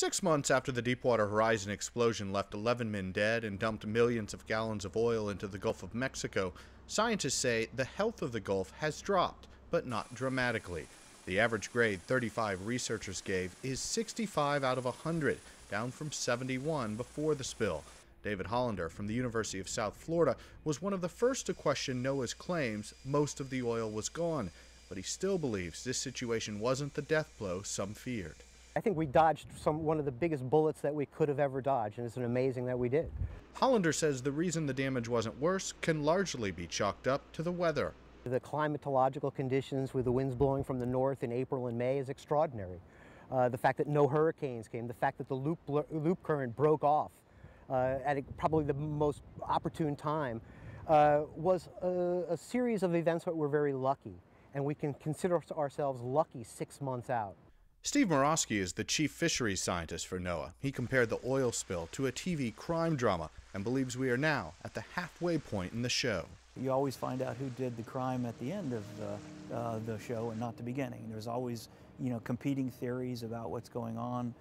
6 months after the Deepwater Horizon explosion left 11 men dead and dumped millions of gallons of oil into the Gulf of Mexico, scientists say the health of the Gulf has dropped, but not dramatically. The average grade 35 researchers gave is 65 out of 100, down from 71 before the spill. David Hollander from the University of South Florida was one of the first to question NOAA's claims most of the oil was gone, but he still believes this situation wasn't the death blow some feared. I think we dodged one of the biggest bullets that we could have ever dodged, and it's amazing that we did. Hollander says the reason the damage wasn't worse can largely be chalked up to the weather. The climatological conditions with the winds blowing from the north in April and May is extraordinary. The fact that no hurricanes came, the fact that the loop current broke off at probably the most opportune time was a series of events that were very lucky, and we can consider ourselves lucky 6 months out. Steve Morosky is the chief fisheries scientist for NOAA. He compared the oil spill to a TV crime drama and believes we are now at the halfway point in the show. You always find out who did the crime at the end of the show and not the beginning. There's always, competing theories about what's going on.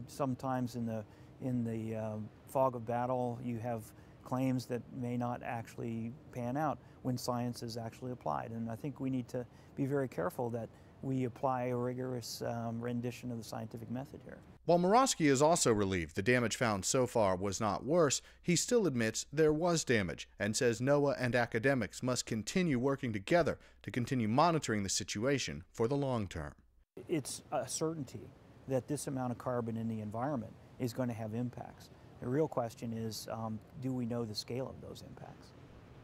Sometimes in the fog of battle, you have claims that may not actually pan out when science is actually applied. And I think we need to be very careful that we apply a rigorous rendition of the scientific method here. While Morosky is also relieved the damage found so far was not worse, he still admits there was damage and says NOAA and academics must continue working together to continue monitoring the situation for the long term. It's a certainty that this amount of carbon in the environment is going to have impacts. The real question is, do we know the scale of those impacts?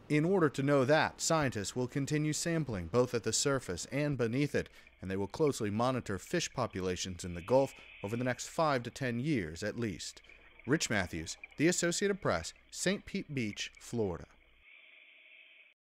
In order to know that, scientists will continue sampling both at the surface and beneath it, and they will closely monitor fish populations in the Gulf over the next 5 to 10 years at least. Rich Matthews, The Associated Press, St. Pete Beach, Florida.